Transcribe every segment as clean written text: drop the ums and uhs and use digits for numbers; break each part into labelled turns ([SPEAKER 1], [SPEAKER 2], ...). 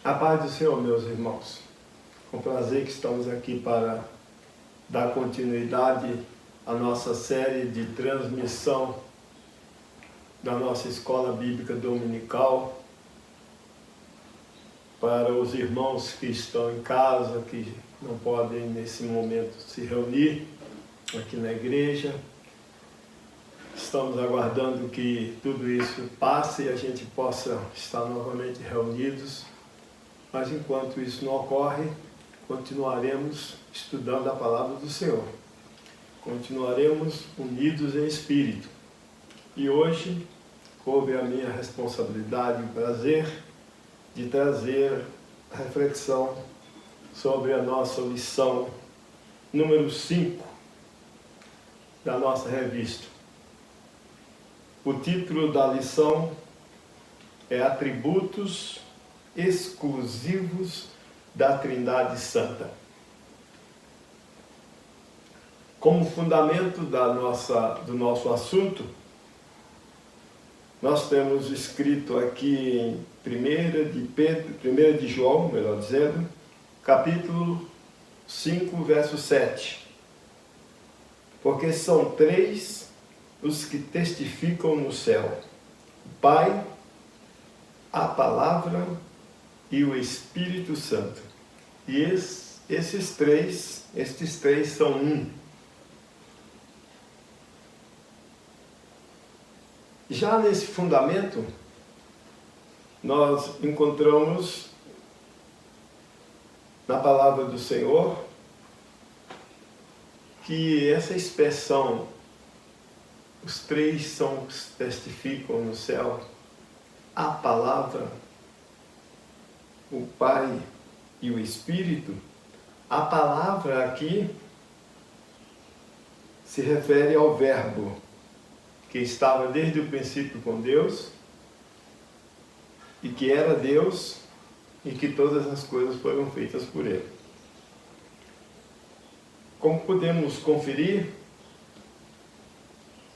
[SPEAKER 1] A paz do Senhor, meus irmãos. Com prazer que estamos aqui para dar continuidade à nossa série de transmissão da nossa escola bíblica dominical para os irmãos que estão em casa, que não podem nesse momento se reunir aqui na igreja. Estamos aguardando que tudo isso passe e a gente possa estar novamente reunidos. Mas enquanto isso não ocorre, continuaremos estudando a palavra do Senhor. Continuaremos unidos em espírito. E hoje, coube a minha responsabilidade e o prazer de trazer a reflexão sobre a nossa lição número 5 da nossa revista. O título da lição é Atributos Exclusivos da Trindade Santa. Como fundamento do nosso assunto, nós temos escrito aqui em 1 de João, melhor dizendo, capítulo 5, verso 7. Porque são 3 os que testificam no céu: o Pai, a Palavra e o Espírito Santo. E estes três são um. Já nesse fundamento, nós encontramos na palavra do Senhor que essa expressão, os 3 testificam no céu, a Palavra, o Pai e o Espírito. A palavra aqui se refere ao Verbo, que estava desde o princípio com Deus, e que era Deus, e que todas as coisas foram feitas por Ele. Como podemos conferir,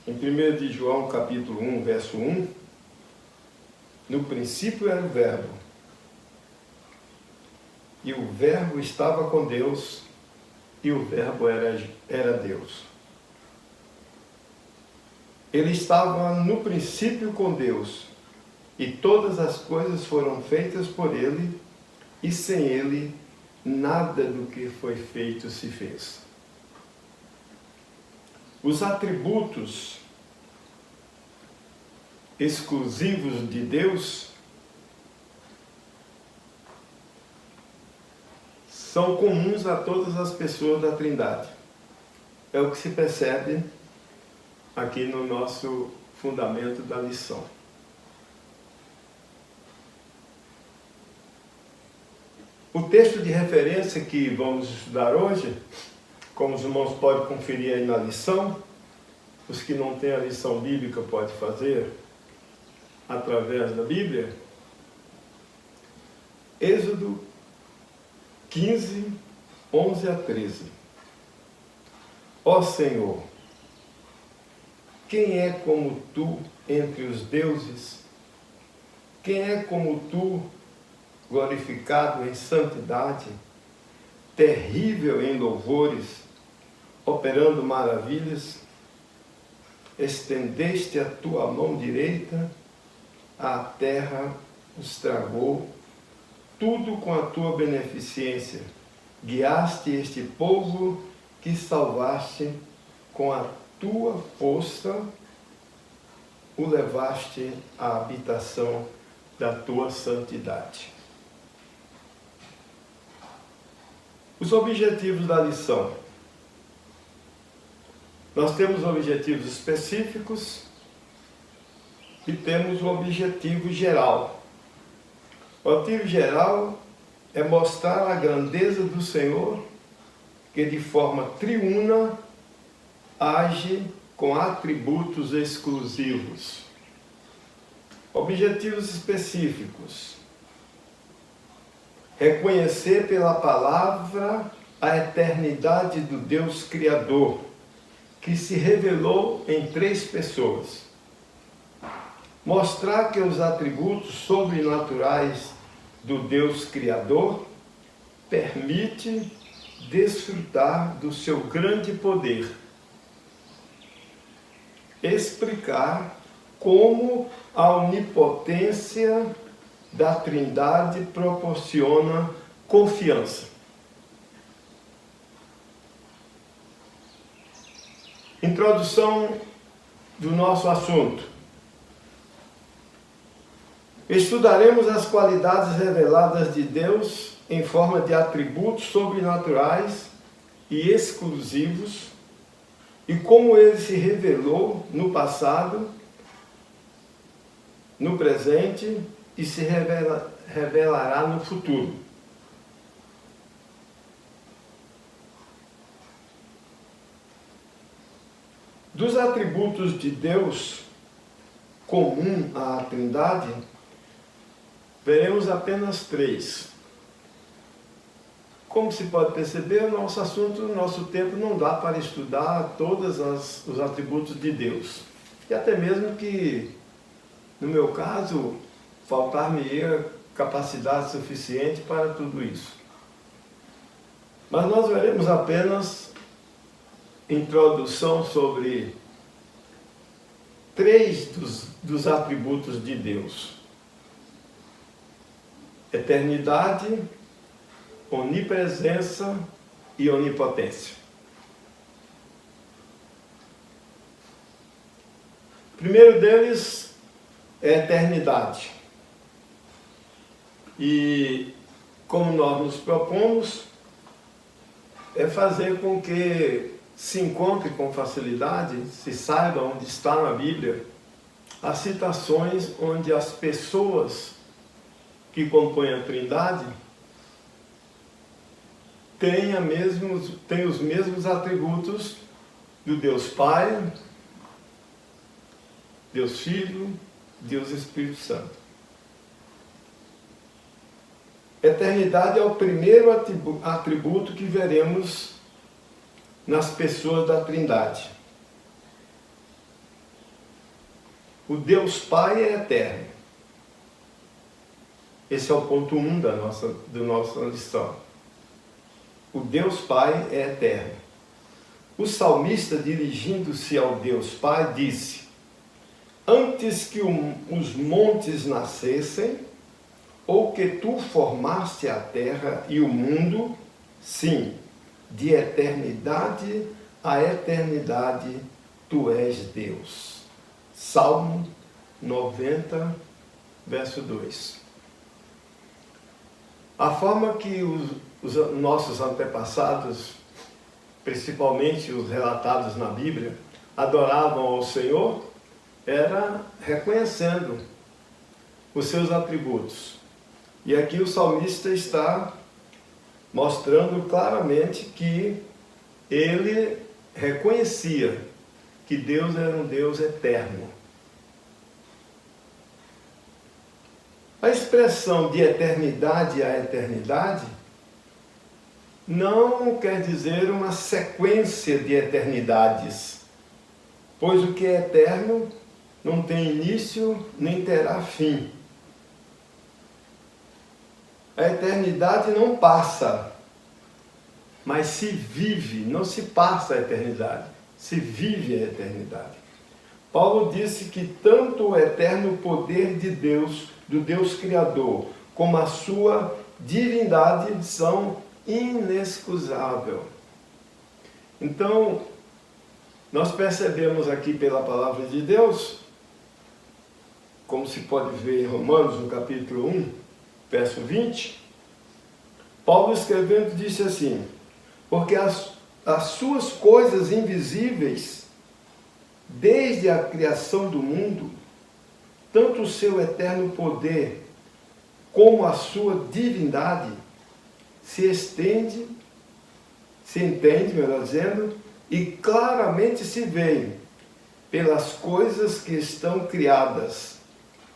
[SPEAKER 1] em 1 de João, capítulo 1, verso 1, no princípio era o Verbo, e o Verbo estava com Deus, e o Verbo era Deus. Ele estava no princípio com Deus, e todas as coisas foram feitas por Ele, e sem Ele, nada do que foi feito se fez. Os atributos exclusivos de Deus são comuns a todas as pessoas da Trindade. É o que se percebe aqui no nosso fundamento da lição. O texto de referência que vamos estudar hoje, como os irmãos podem conferir aí na lição, os que não têm a lição bíblica podem fazer através da Bíblia, Êxodo 15, 11 a 13. Ó Senhor, quem é como Tu entre os deuses? Quem é como Tu, glorificado em santidade, terrível em louvores, operando maravilhas? Estendeste a Tua mão direita, a terra os tragou, tudo com a Tua beneficência. Guiaste este povo que salvaste, com a Tua força o levaste à habitação da Tua santidade. Os objetivos da lição. Nós temos objetivos específicos e temos o objetivo geral. O objetivo geral é mostrar a grandeza do Senhor, que de forma triuna age com atributos exclusivos. Objetivos específicos: reconhecer pela palavra a eternidade do Deus Criador, que se revelou em 3 pessoas. Mostrar que os atributos sobrenaturais do Deus Criador permite desfrutar do seu grande poder, explicar como a onipotência da Trindade proporciona confiança. Introdução do nosso assunto. Estudaremos as qualidades reveladas de Deus em forma de atributos sobrenaturais e exclusivos e como ele se revelou no passado, no presente e se revelará no futuro. Dos atributos de Deus comum à Trindade, veremos apenas 3. Como se pode perceber, o nosso assunto, o nosso tempo não dá para estudar todos os atributos de Deus. E até mesmo que, no meu caso, faltar-me-ia capacidade suficiente para tudo isso. Mas nós veremos apenas introdução sobre 3 dos atributos de Deus: eternidade, onipresença e onipotência. O primeiro deles é a eternidade. E como nós nos propomos, é fazer com que se encontre com facilidade, se saiba onde está na Bíblia, as citações onde as pessoas que compõem a Trindade têm os mesmos atributos do Deus Pai, Deus Filho, Deus Espírito Santo. Eternidade é o primeiro atributo que veremos nas pessoas da Trindade. O Deus Pai é eterno. Esse é o ponto 1 da nossa lição. O Deus Pai é eterno. O salmista, dirigindo-se ao Deus Pai, disse: antes que os montes nascessem, ou que tu formaste a terra e o mundo, sim, de eternidade a eternidade, tu és Deus. Salmo 90, verso 2. A forma que os nossos antepassados, principalmente os relatados na Bíblia, adoravam ao Senhor, era reconhecendo os seus atributos. E aqui o salmista está mostrando claramente que ele reconhecia que Deus era um Deus eterno. A expressão de eternidade a eternidade não quer dizer uma sequência de eternidades, pois o que é eterno não tem início nem terá fim. A eternidade não passa, mas se vive, não se passa a eternidade, se vive a eternidade. Paulo disse que tanto o eterno poder de Deus, do Deus Criador, como a sua divindade são inexcusáveis. Então, nós percebemos aqui pela palavra de Deus, como se pode ver em Romanos, no capítulo 1, verso 20, Paulo escrevendo disse assim: porque as suas coisas invisíveis, desde a criação do mundo, tanto o seu eterno poder como a sua divindade se entende, melhor dizendo, e claramente se veem pelas coisas que estão criadas,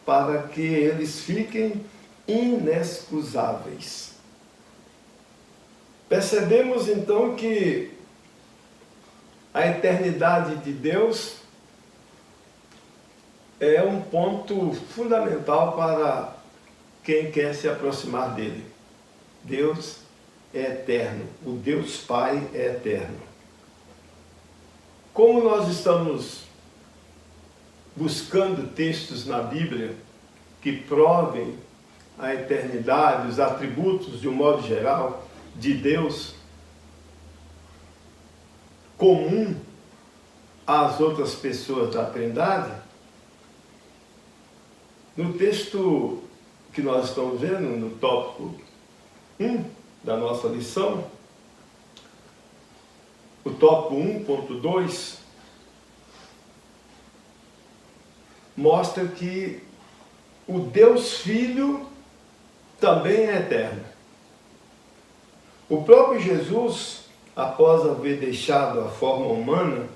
[SPEAKER 1] para que eles fiquem inexcusáveis. Percebemos então que a eternidade de Deus é um ponto fundamental para quem quer se aproximar dele. Deus é eterno, o Deus Pai é eterno. Como nós estamos buscando textos na Bíblia que provem a eternidade, os atributos, de um modo geral, de Deus, comum às outras pessoas da Trindade, no texto que nós estamos vendo, no tópico 1 da nossa lição, o tópico 1.2, mostra que o Deus Filho também é eterno. O próprio Jesus, após haver deixado a forma humana,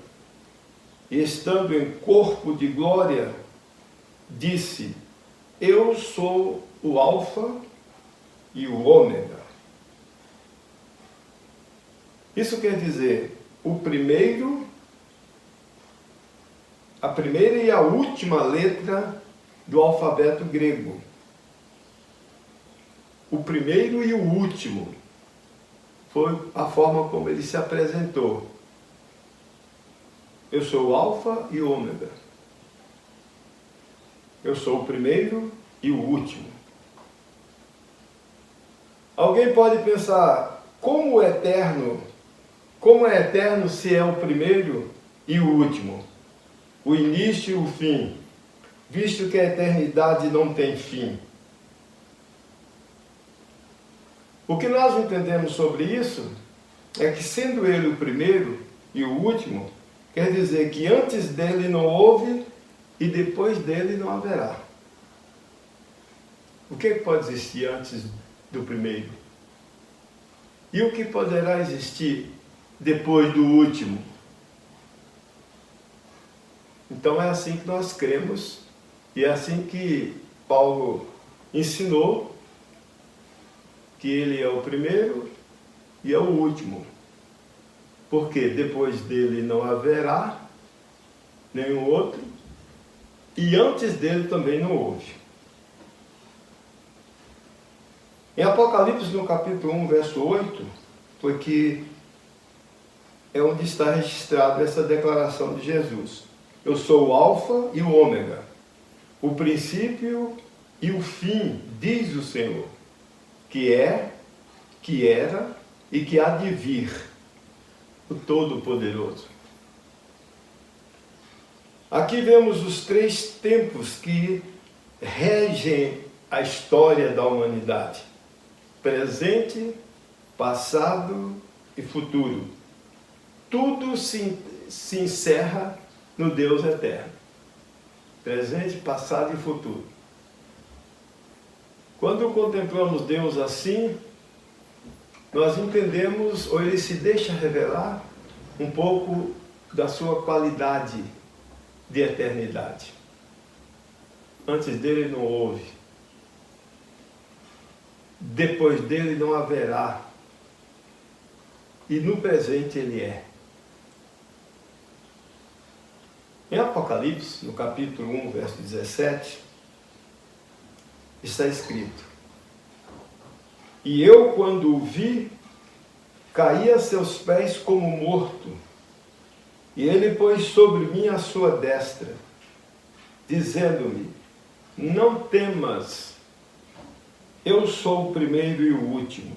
[SPEAKER 1] e estando em corpo de glória, disse: eu sou o Alfa e o Ômega. Isso quer dizer, a primeira e a última letra do alfabeto grego. O primeiro e o último. Foi a forma como ele se apresentou. Eu sou o Alfa e o Ômega. Eu sou o primeiro e o último. Alguém pode pensar, como é eterno se é o primeiro e o último, o início e o fim, visto que a eternidade não tem fim? O que nós entendemos sobre isso é que, sendo ele o primeiro e o último, quer dizer que antes dele não houve e depois dele não haverá. O que pode existir antes do primeiro? E o que poderá existir depois do último? Então é assim que nós cremos e é assim que Paulo ensinou, que ele é o primeiro e é o último. Porque depois dele não haverá nenhum outro e antes dele também não houve. Em Apocalipse, no capítulo 1, verso 8, foi que é onde está registrada essa declaração de Jesus. Eu sou o Alfa e o Ômega, o princípio e o fim, diz o Senhor, que é, que era e que há de vir, o Todo-Poderoso. Aqui vemos os 3 tempos que regem a história da humanidade: presente, passado e futuro. Tudo se encerra no Deus eterno. Presente, passado e futuro. Quando contemplamos Deus assim, nós entendemos, ou ele se deixa revelar, um pouco da sua qualidade de eternidade. Antes dele não houve. Depois dele não haverá. E no presente ele é. Em Apocalipse, no capítulo 1, verso 17, está escrito: e eu, quando o vi, caí a seus pés como morto, e ele pôs sobre mim a sua destra, dizendo-me: não temas, eu sou o primeiro e o último.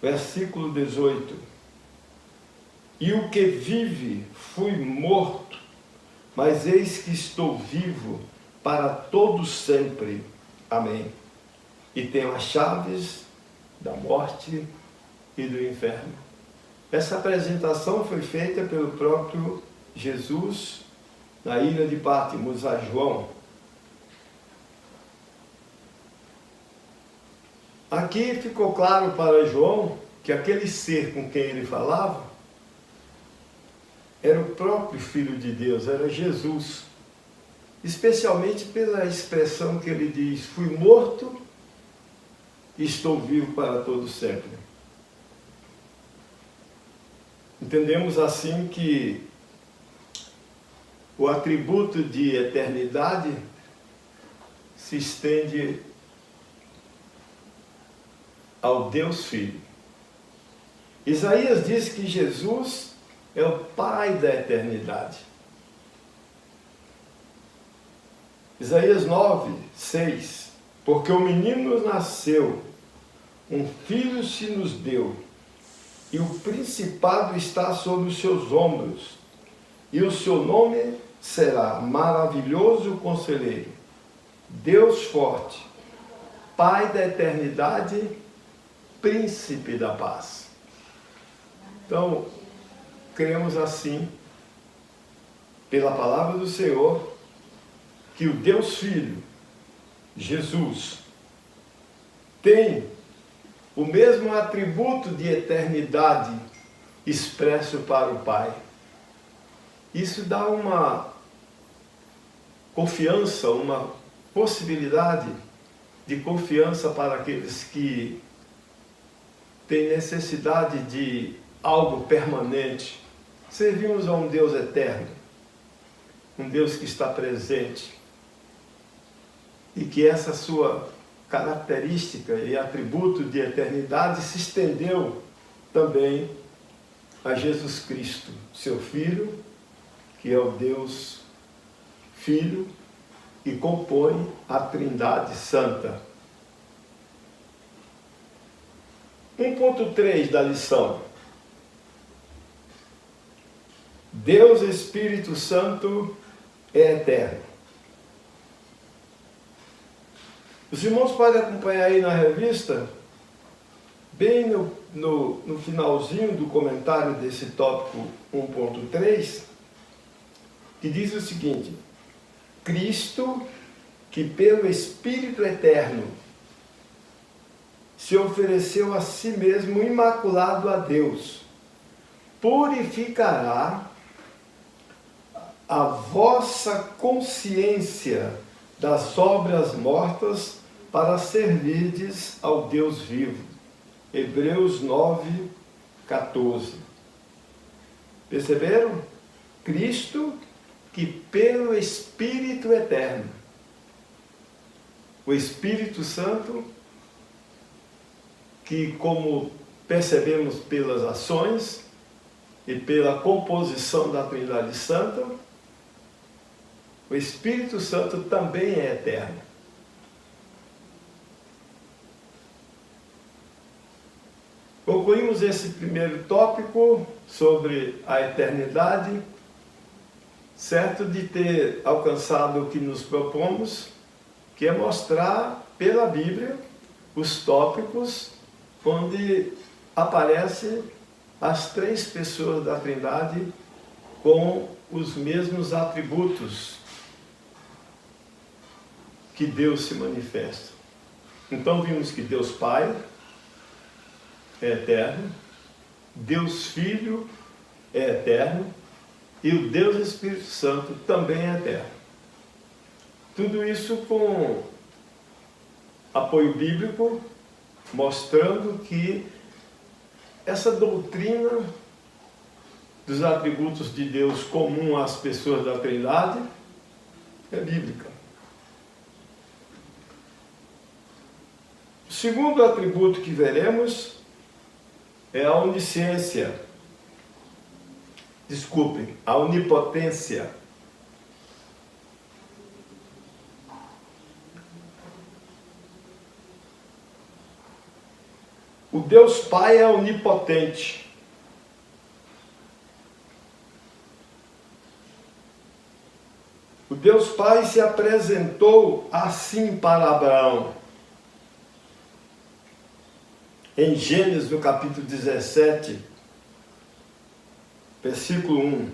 [SPEAKER 1] Versículo 18: e o que vive, fui morto, mas eis que estou vivo para todo sempre. Amém. E tenho as chaves da morte e do inferno. Essa apresentação foi feita pelo próprio Jesus na ilha de Patmos a João. Aqui ficou claro para João que aquele ser com quem ele falava era o próprio Filho de Deus, era Jesus. Especialmente pela expressão que ele diz: fui morto e estou vivo para todo sempre. Entendemos assim que o atributo de eternidade se estende ao Deus Filho. Isaías diz que Jesus é o Pai da eternidade. Isaías 9, 6. Porque o menino nos nasceu, um filho se nos deu, e o principado está sobre os seus ombros, e o seu nome será Maravilhoso Conselheiro, Deus Forte, Pai da Eternidade, Príncipe da Paz. Então, cremos assim, pela palavra do Senhor, que o Deus Filho, Jesus, tem o mesmo atributo de eternidade expresso para o Pai. Isso dá uma confiança, uma possibilidade de confiança para aqueles que têm necessidade de algo permanente. Servimos a um Deus eterno, um Deus que está presente, e que essa sua característica e atributo de eternidade se estendeu também a Jesus Cristo, seu Filho, que é o Deus Filho e compõe a Trindade Santa. 1.3 da lição. Deus Espírito Santo é eterno. Os irmãos podem acompanhar aí na revista, bem no finalzinho do comentário desse tópico 1.3, que diz o seguinte: Cristo, que pelo Espírito Eterno se ofereceu a si mesmo imaculado a Deus, purificará a vossa consciência das obras mortas para servirdes ao Deus vivo. Hebreus 9, 14. Perceberam? Cristo, que pelo Espírito Eterno, o Espírito Santo, que, como percebemos pelas ações e pela composição da Trindade Santa, o Espírito Santo também é eterno. Concluímos esse primeiro tópico sobre a eternidade, certo de ter alcançado o que nos propomos, que é mostrar pela Bíblia os tópicos onde aparecem as três pessoas da Trindade com os mesmos atributos que Deus se manifesta. Então vimos que Deus Pai é eterno, Deus Filho é eterno e o Deus Espírito Santo também é eterno. Tudo isso com apoio bíblico, mostrando que essa doutrina dos atributos de Deus comum às pessoas da Trindade é bíblica. O segundo atributo que veremos é a onisciência. Desculpem, a onipotência. O Deus Pai é onipotente. O Deus Pai se apresentou assim para Abraão. Em Gênesis, no capítulo 17, versículo 1.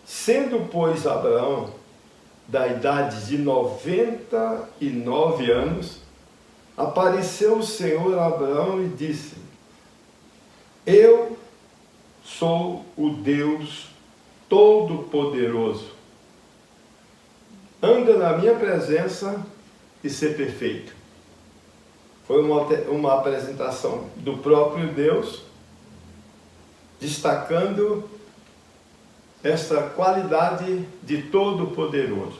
[SPEAKER 1] Sendo, pois, Abraão da idade de 99 anos, apareceu o Senhor a Abraão e disse: Eu sou o Deus Todo-Poderoso. Anda na minha presença e ser perfeito. Foi uma apresentação do próprio Deus, destacando essa qualidade de Todo-Poderoso.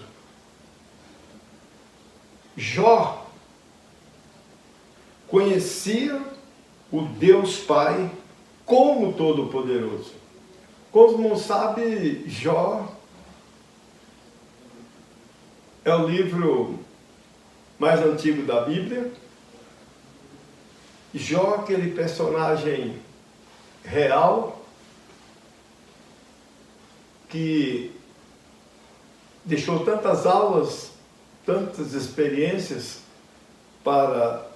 [SPEAKER 1] Jó conhecia o Deus Pai como Todo-Poderoso. Como não sabe, Jó é o livro mais antigo da Bíblia. Jó, aquele personagem real que deixou tantas aulas, tantas experiências para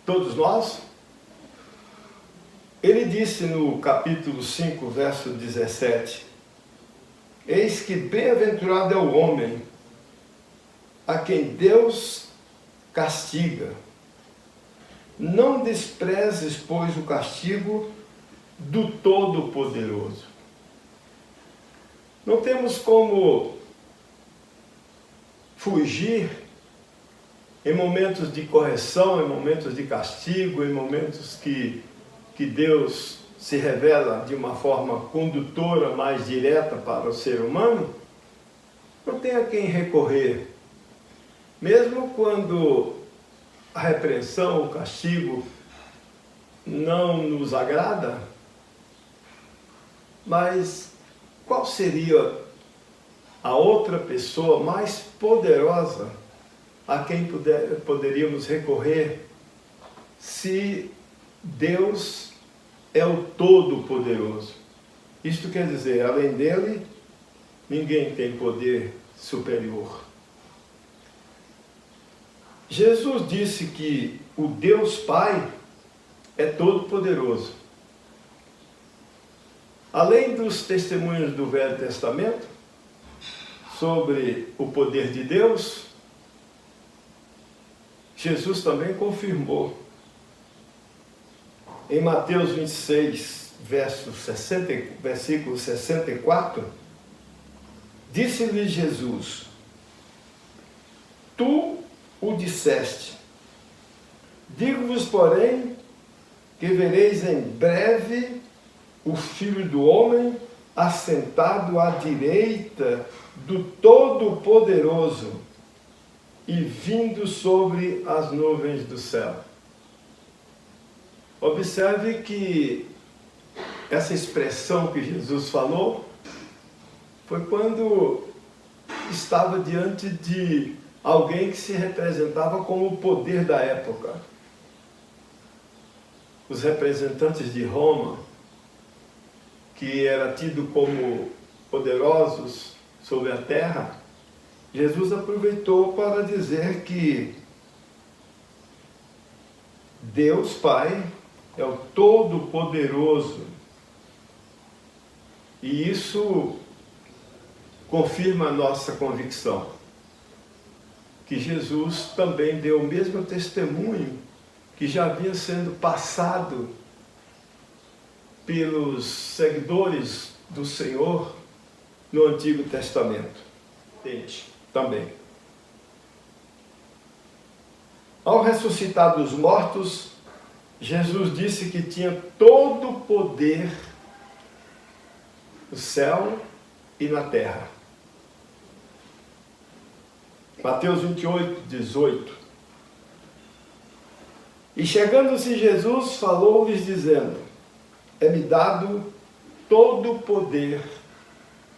[SPEAKER 1] todos nós. Ele disse no capítulo 5, verso 17: eis que bem-aventurado é o homem a quem Deus castiga. Não desprezes, pois, o castigo do Todo-Poderoso. Não temos como fugir em momentos de correção, em momentos de castigo, em momentos que Deus se revela de uma forma condutora, mais direta para o ser humano. Não tem a quem recorrer. Mesmo quando a repreensão, o castigo não nos agrada, mas qual seria a outra pessoa mais poderosa a quem poderíamos recorrer se Deus é o Todo-Poderoso? Isto quer dizer, além dele, ninguém tem poder superior. Jesus disse que o Deus Pai é todo-poderoso. Além dos testemunhos do Velho Testamento sobre o poder de Deus, Jesus também confirmou. Em Mateus 26, versículo 64, disse-lhe Jesus: tu o disseste. Digo-vos, porém, que vereis em breve o Filho do Homem assentado à direita do Todo-Poderoso e vindo sobre as nuvens do céu. Observe que essa expressão que Jesus falou foi quando estava diante de alguém que se representava como o poder da época. Os representantes de Roma, que era tido como poderosos sobre a terra, Jesus aproveitou para dizer que Deus Pai é o Todo-Poderoso. E isso confirma a nossa convicção, que Jesus também deu o mesmo testemunho que já havia sendo passado pelos seguidores do Senhor no Antigo Testamento. Também. Ao ressuscitar dos mortos, Jesus disse que tinha todo o poder no céu e na terra. Mateus 28, 18. E chegando-se Jesus, falou-lhes dizendo: é-me dado todo o poder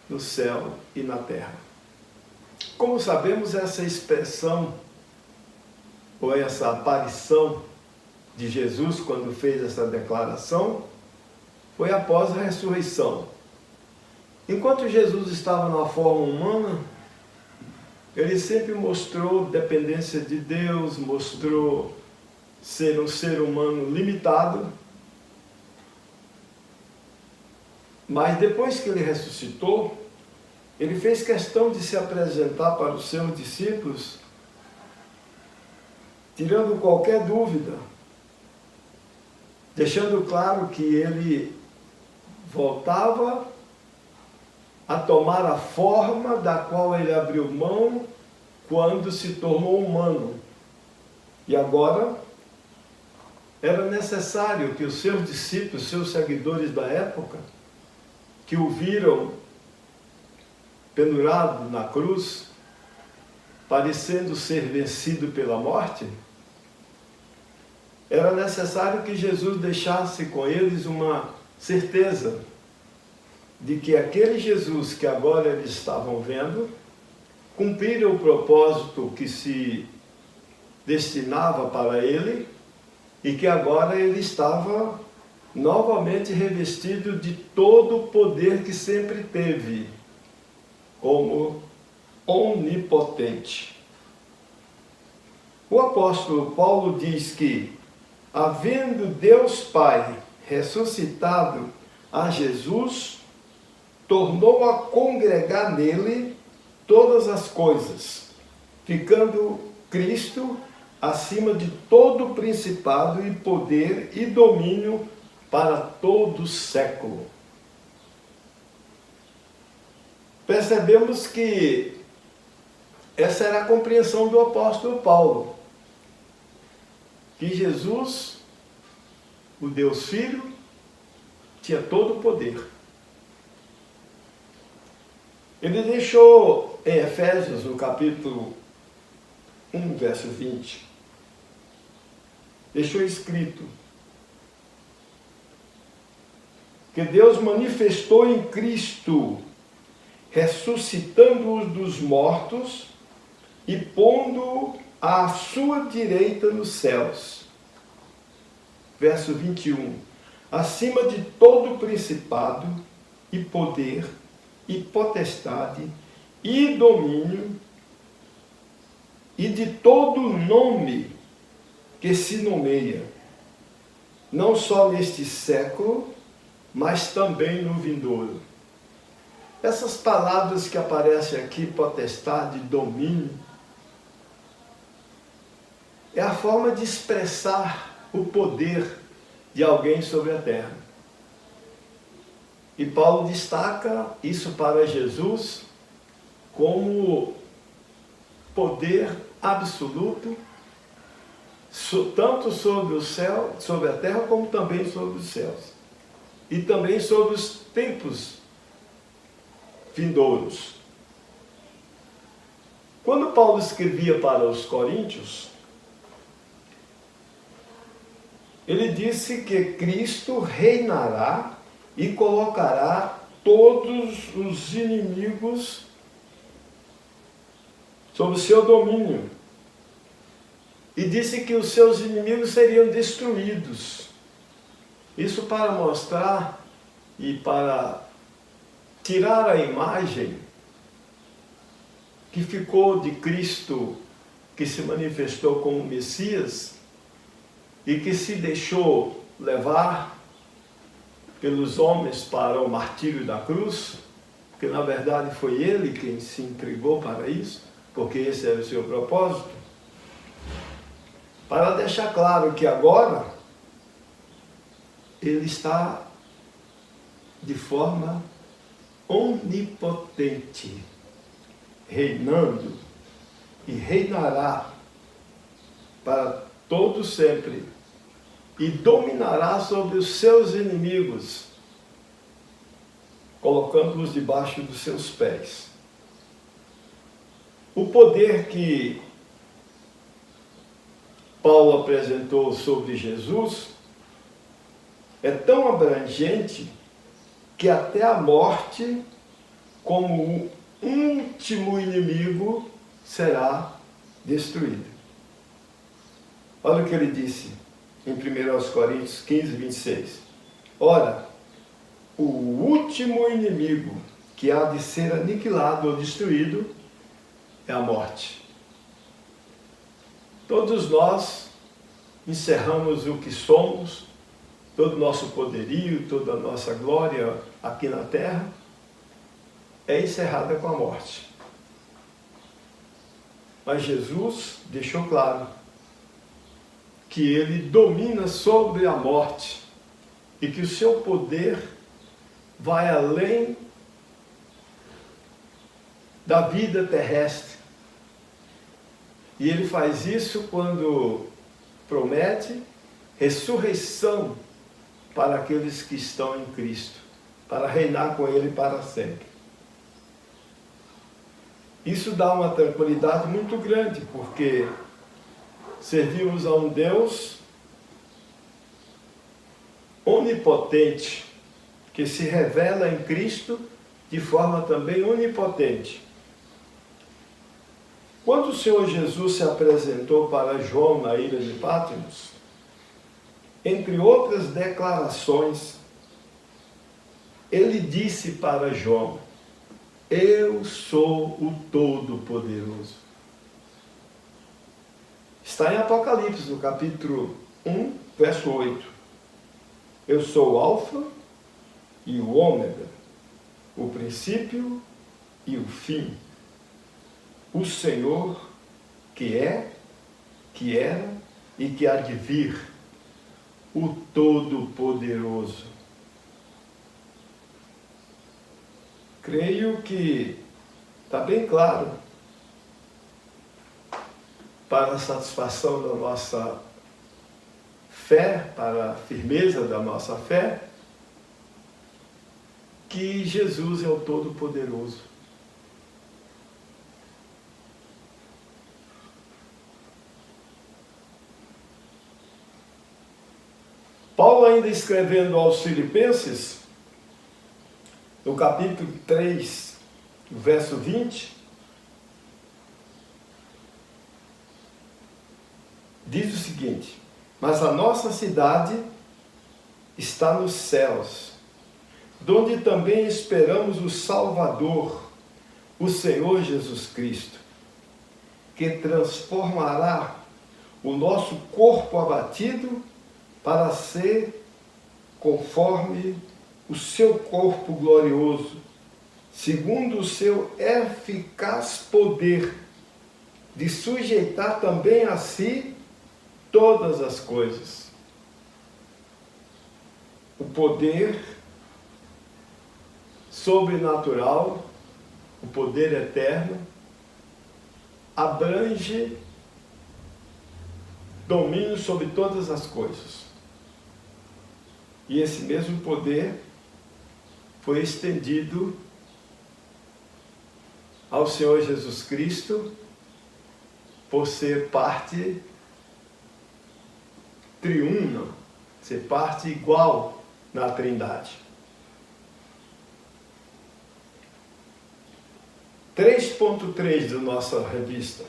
[SPEAKER 1] no céu e na terra. Como sabemos, essa expressão, ou essa aparição de Jesus, quando fez essa declaração, foi após a ressurreição. Enquanto Jesus estava na forma humana, ele sempre mostrou dependência de Deus, mostrou ser um ser humano limitado. Mas depois que ele ressuscitou, ele fez questão de se apresentar para os seus discípulos, tirando qualquer dúvida, deixando claro que ele voltava a tomar a forma da qual ele abriu mão quando se tornou humano. E agora era necessário que os seus discípulos, seus seguidores da época, que o viram pendurado na cruz, parecendo ser vencido pela morte, era necessário que Jesus deixasse com eles uma certeza de que aquele Jesus que agora eles estavam vendo cumprira o propósito que se destinava para ele e que agora ele estava novamente revestido de todo o poder que sempre teve, como onipotente. O apóstolo Paulo diz que, havendo Deus Pai ressuscitado a Jesus, tornou a congregar nele todas as coisas, ficando Cristo acima de todo principado e poder e domínio para todo século. Percebemos que essa era a compreensão do apóstolo Paulo, que Jesus, o Deus Filho, tinha todo o poder. Ele deixou em Efésios, no capítulo 1, verso 20, deixou escrito que Deus manifestou em Cristo, ressuscitando-o dos mortos e pondo-o à sua direita nos céus. Verso 21. Acima de todo principado e poder e potestade e domínio e de todo nome que se nomeia, não só neste século, mas também no vindouro. Essas palavras que aparecem aqui, potestade, domínio, é a forma de expressar o poder de alguém sobre a terra. E Paulo destaca isso para Jesus como poder absoluto, tanto sobre o céu, sobre a terra, como também sobre os céus. E também sobre os tempos vindouros. Quando Paulo escrevia para os coríntios, ele disse que Cristo reinará e colocará todos os inimigos sob o seu domínio. E disse que os seus inimigos seriam destruídos. Isso para mostrar e para tirar a imagem que ficou de Cristo, que se manifestou como Messias e que se deixou levar pelos homens para o martírio da cruz, porque na verdade foi ele quem se entregou para isso, porque esse era o seu propósito, para deixar claro que agora ele está de forma onipotente, reinando e reinará para todo sempre e dominará sobre os seus inimigos, colocando-os debaixo dos seus pés. O poder que Paulo apresentou sobre Jesus é tão abrangente que até a morte, como o último inimigo, será destruída. Olha o que ele disse em 1 Coríntios 15, 26. Ora, o último inimigo que há de ser aniquilado ou destruído é a morte. Todos nós encerramos o que somos, todo o nosso poderio, toda a nossa glória aqui na terra é encerrada com a morte. Mas Jesus deixou claro que ele domina sobre a morte e que o seu poder vai além da vida terrestre. E ele faz isso quando promete ressurreição para aqueles que estão em Cristo, para reinar com ele para sempre. Isso dá uma tranquilidade muito grande, porque servimos a um Deus onipotente, que se revela em Cristo de forma também onipotente. Quando o Senhor Jesus se apresentou para João na ilha de Patmos, entre outras declarações, ele disse para João: eu sou o Todo-Poderoso. Está em Apocalipse, no capítulo 1, verso 8. Eu sou o Alfa e o Ômega, o princípio e o fim, o Senhor que é, que era e que há de vir, o Todo-Poderoso. Creio que está bem claro, para a satisfação da nossa fé, para a firmeza da nossa fé, que Jesus é o Todo-Poderoso. Paulo, ainda escrevendo aos Filipenses, no capítulo 3, verso 20, diz o seguinte: mas a nossa cidade está nos céus, donde também esperamos o Salvador, o Senhor Jesus Cristo, que transformará o nosso corpo abatido para ser conforme o seu corpo glorioso, segundo o seu eficaz poder, de sujeitar também a si todas as coisas. O poder sobrenatural, o poder eterno, abrange domínio sobre todas as coisas. E esse mesmo poder foi estendido ao Senhor Jesus Cristo por ser parte triuna, ser parte igual na Trindade. 3.3 da nossa revista.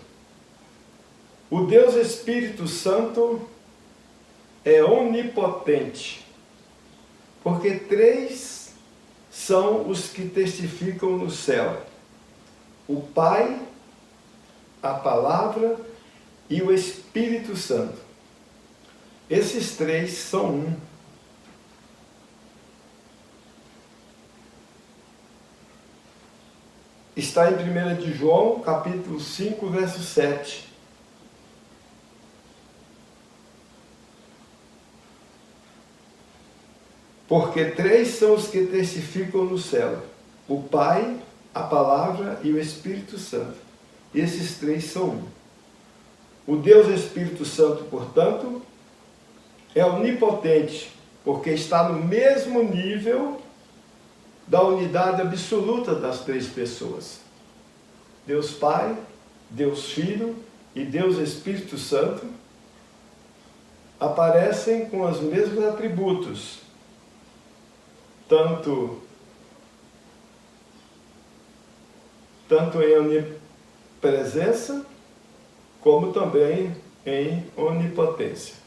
[SPEAKER 1] O Deus Espírito Santo é onipotente, porque três são os que testificam no céu: o Pai, a Palavra e o Espírito Santo. Esses três são um. Está em 1 de João, capítulo 5, verso 7. Porque três são os que testificam no céu: o Pai, a Palavra e o Espírito Santo. Esses três são um. O Deus Espírito Santo, portanto, é onipotente, porque está no mesmo nível da unidade absoluta das três pessoas. Deus Pai, Deus Filho e Deus Espírito Santo aparecem com os mesmos atributos, tanto em onipresença, como também em onipotência.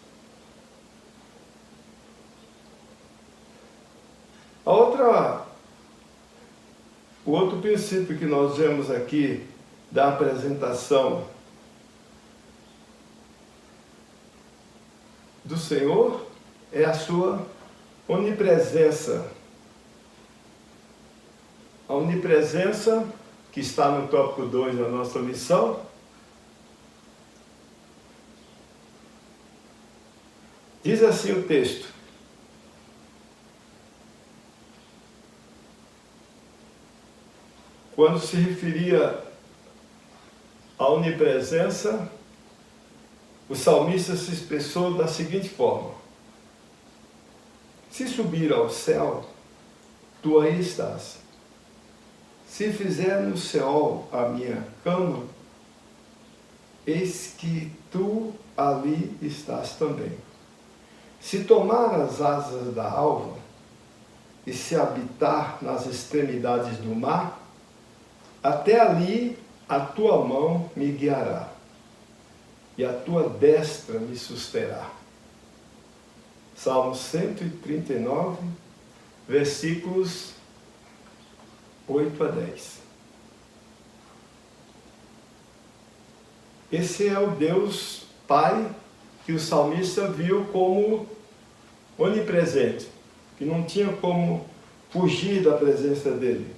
[SPEAKER 1] O outro princípio que nós vemos aqui da apresentação do Senhor é a sua onipresença. A onipresença, que está no tópico 2 da nossa lição, diz assim o texto: quando se referia à onipresença, o salmista se expressou da seguinte forma: se subir ao céu, tu aí estás. Se fizer no Seol a minha cama, eis que tu ali estás também. Se tomar as asas da alva, e se habitar nas extremidades do mar, até ali a tua mão me guiará, e a tua destra me susterá. Salmo 139, versículos 8 a 10. Esse é o Deus Pai que o salmista viu como onipresente, que não tinha como fugir da presença dele.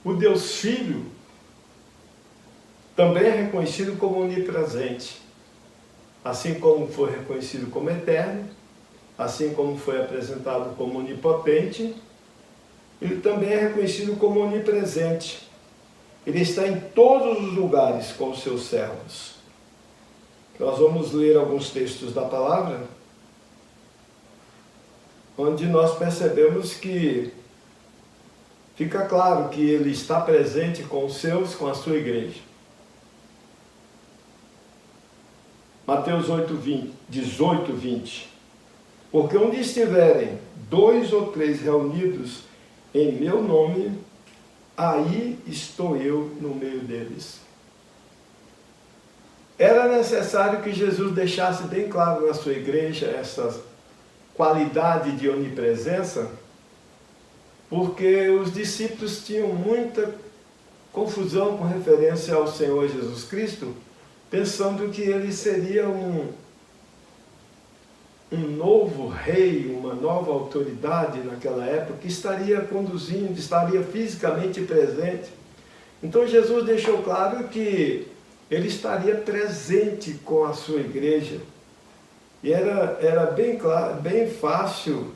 [SPEAKER 1] O Deus Filho também é reconhecido como onipresente, assim como foi reconhecido como eterno, assim como foi apresentado como onipotente, ele também é reconhecido como onipresente. Ele está em todos os lugares com os seus servos. Nós vamos ler alguns textos da palavra, onde nós percebemos que fica claro que ele está presente com os seus, com a sua igreja. Mateus 18, 20. Porque onde estiverem 2 ou 3 reunidos em meu nome, aí estou eu no meio deles. Era necessário que Jesus deixasse bem claro na sua igreja essa qualidade de onipresença, porque os discípulos tinham muita confusão com referência ao Senhor Jesus Cristo, pensando que ele seria um novo rei, uma nova autoridade naquela época, que estaria conduzindo, estaria fisicamente presente. Então Jesus deixou claro que ele estaria presente com a sua igreja. E era bem claro, bem fácil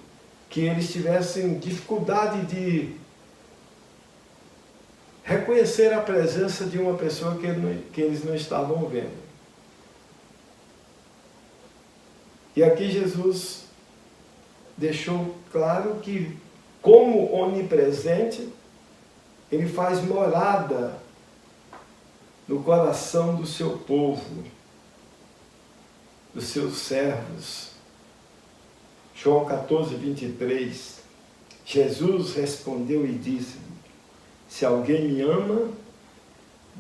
[SPEAKER 1] que eles tivessem dificuldade de reconhecer a presença de uma pessoa que eles não estavam vendo. E aqui Jesus deixou claro que, como onipresente, ele faz morada no coração do seu povo, dos seus servos. João 14, 23. Jesus respondeu e disse: se alguém me ama,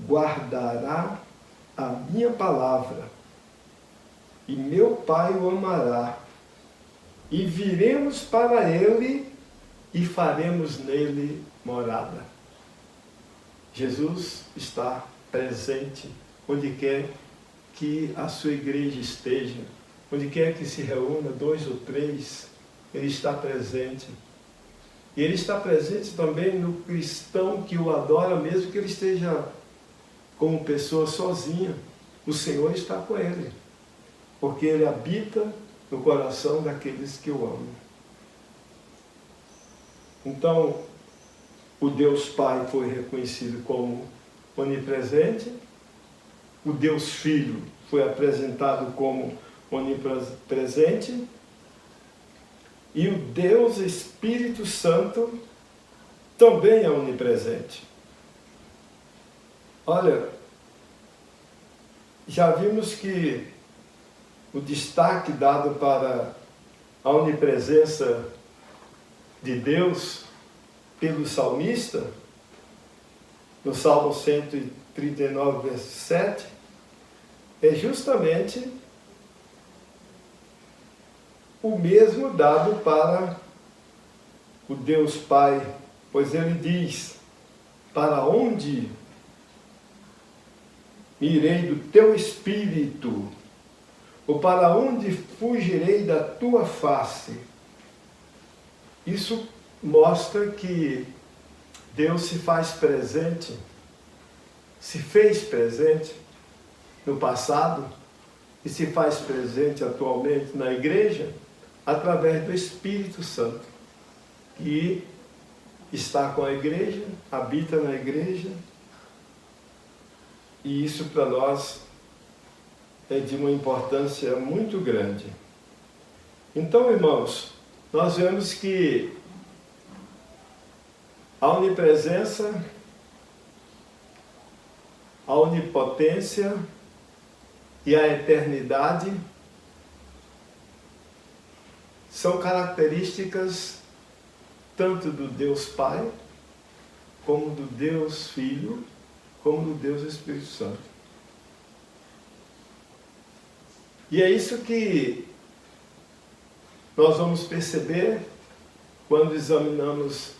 [SPEAKER 1] guardará a minha palavra, e meu Pai o amará, e viremos para ele e faremos nele morada. Jesus está presente onde quer que a sua igreja esteja, onde quer que se reúna 2 ou 3, ele está presente. E ele está presente também no cristão que o adora, mesmo que ele esteja como pessoa sozinha. O Senhor está com ele, porque ele habita no coração daqueles que o amam. Então, o Deus Pai foi reconhecido como onipresente, o Deus Filho foi apresentado como onipresente, e o Deus Espírito Santo também é onipresente. Olha, já vimos que o destaque dado para a onipresença de Deus pelo salmista, no Salmo 139, verso 7, é justamente o mesmo dado para o Deus Pai, pois ele diz: para onde me irei do teu espírito? Ou para onde fugirei da tua face? Isso mostra que Deus se faz presente, se fez presente no passado e se faz presente atualmente na igreja através do Espírito Santo, que está com a igreja, habita na igreja, e isso para nós é de uma importância muito grande. Então, irmãos, nós vemos que a onipresença, a onipotência e a eternidade são características tanto do Deus Pai, como do Deus Filho, como do Deus Espírito Santo. E é isso que nós vamos perceber quando examinamos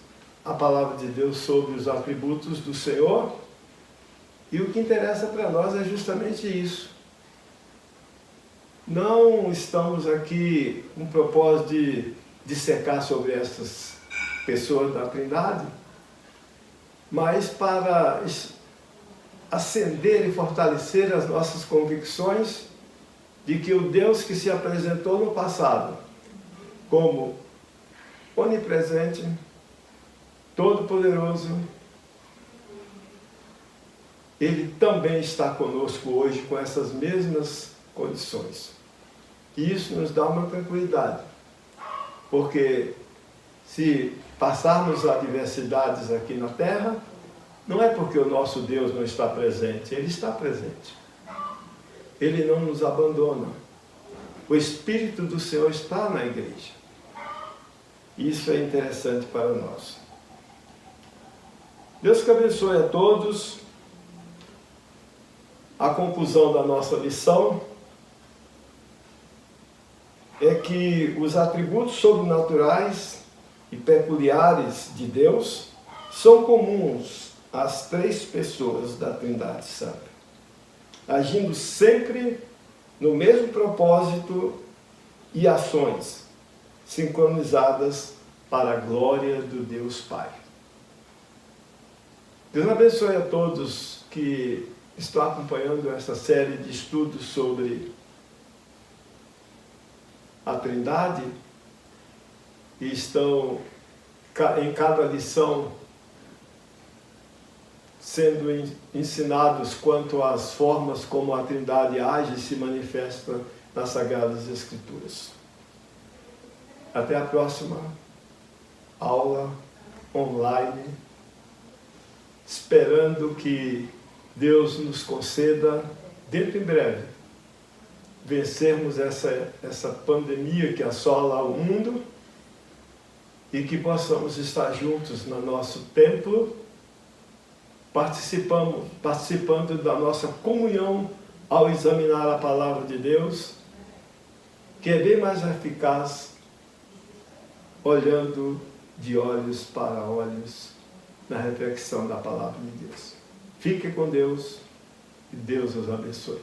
[SPEAKER 1] a palavra de Deus sobre os atributos do Senhor. E o que interessa para nós é justamente isso. Não estamos aqui com o propósito de dissecar sobre essas pessoas da Trindade, mas para acender e fortalecer as nossas convicções de que o Deus que se apresentou no passado como onipresente, todo-poderoso, Ele também está conosco hoje com essas mesmas condições. E isso nos dá uma tranquilidade, porque se passarmos adversidades aqui na Terra, não é porque o nosso Deus não está presente, Ele está presente. Ele não nos abandona. O Espírito do Senhor está na igreja. Isso é interessante para nós. Deus que abençoe a todos. A conclusão da nossa lição é que os atributos sobrenaturais e peculiares de Deus são comuns às três pessoas da Trindade Santa, agindo sempre no mesmo propósito e ações sincronizadas para a glória do Deus Pai. Deus abençoe a todos que estão acompanhando essa série de estudos sobre a Trindade e estão em cada lição sendo ensinados quanto às formas como a Trindade age e se manifesta nas Sagradas Escrituras. Até a próxima aula online, esperando que Deus nos conceda, dentro em breve, vencermos essa pandemia que assola o mundo e que possamos estar juntos no nosso templo, participando da nossa comunhão ao examinar a palavra de Deus, que é bem mais eficaz olhando de olhos para olhos na reflexão da palavra de Deus. Fique com Deus e Deus os abençoe.